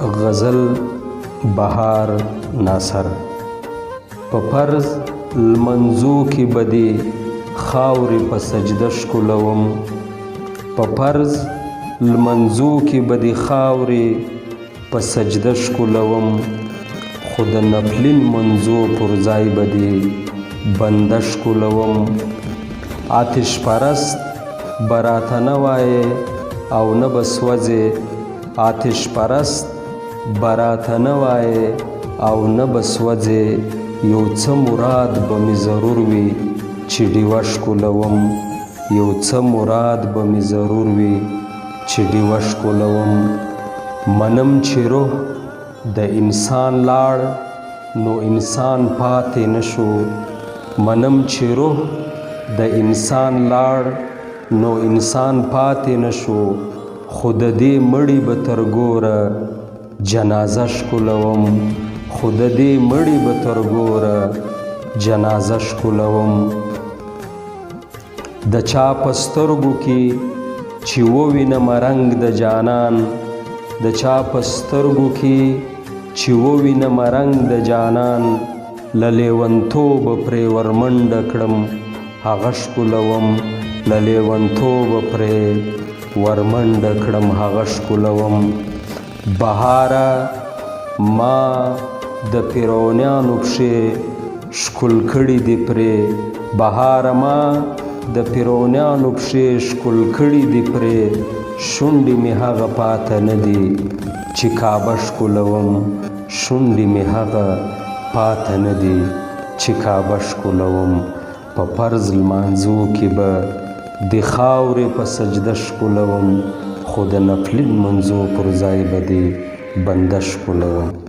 غزل بهار ناصر په فرض لمنځو کې بدې خاورې په سجده ښکلوم په فرض لمنځو کې بدې خاورې په سجده ښکلوم خو د نفلین منځو پر ځای بدې بنده ښکلوم آتش پرست به راته نه وایې او نه به سوځې آتش پرست به راته نه وایې او نه به سوځې یو څه مراد به مې ضرور وي چې ډیوه ښکلوم یو څه مراد به مې ضرور وي چې ډیوه ښکلوم منم چې روح د انسان لاړ نو انسان پاتې نشو منم چې روح د انسان لاړ نو انسان پاتې نشو خو د دې مړي به تر ګوره جنازه ښکلوم خو د دې مړي به تر ګوره جنازه ښکلوم د چا په سترګو کې چې ووینم رنګ د جانان د چا په سترګو کې چې ووینم رنګ د جانان له لیونتوبه پرې ورمنډه کړم هغه ښکلوم له لیونتوبه پرې ورمنډه کړم هغه ښکلوم بهاره ما د فرعونیانو پښې ښکل کړي دي پرې بهاره ما د فرعونیانو پښې ښکل کړي دي پرې شونډې مې هغه پاته نه دي چې کعبه ښکلوم شونډې مې هغه پاته نه دي چې کعبه ښکلوم په فرض لمانځو کې به د خاورې په سجده ښکلوم خو د نفلین منځو پر ځای به دې بنده ښکلوم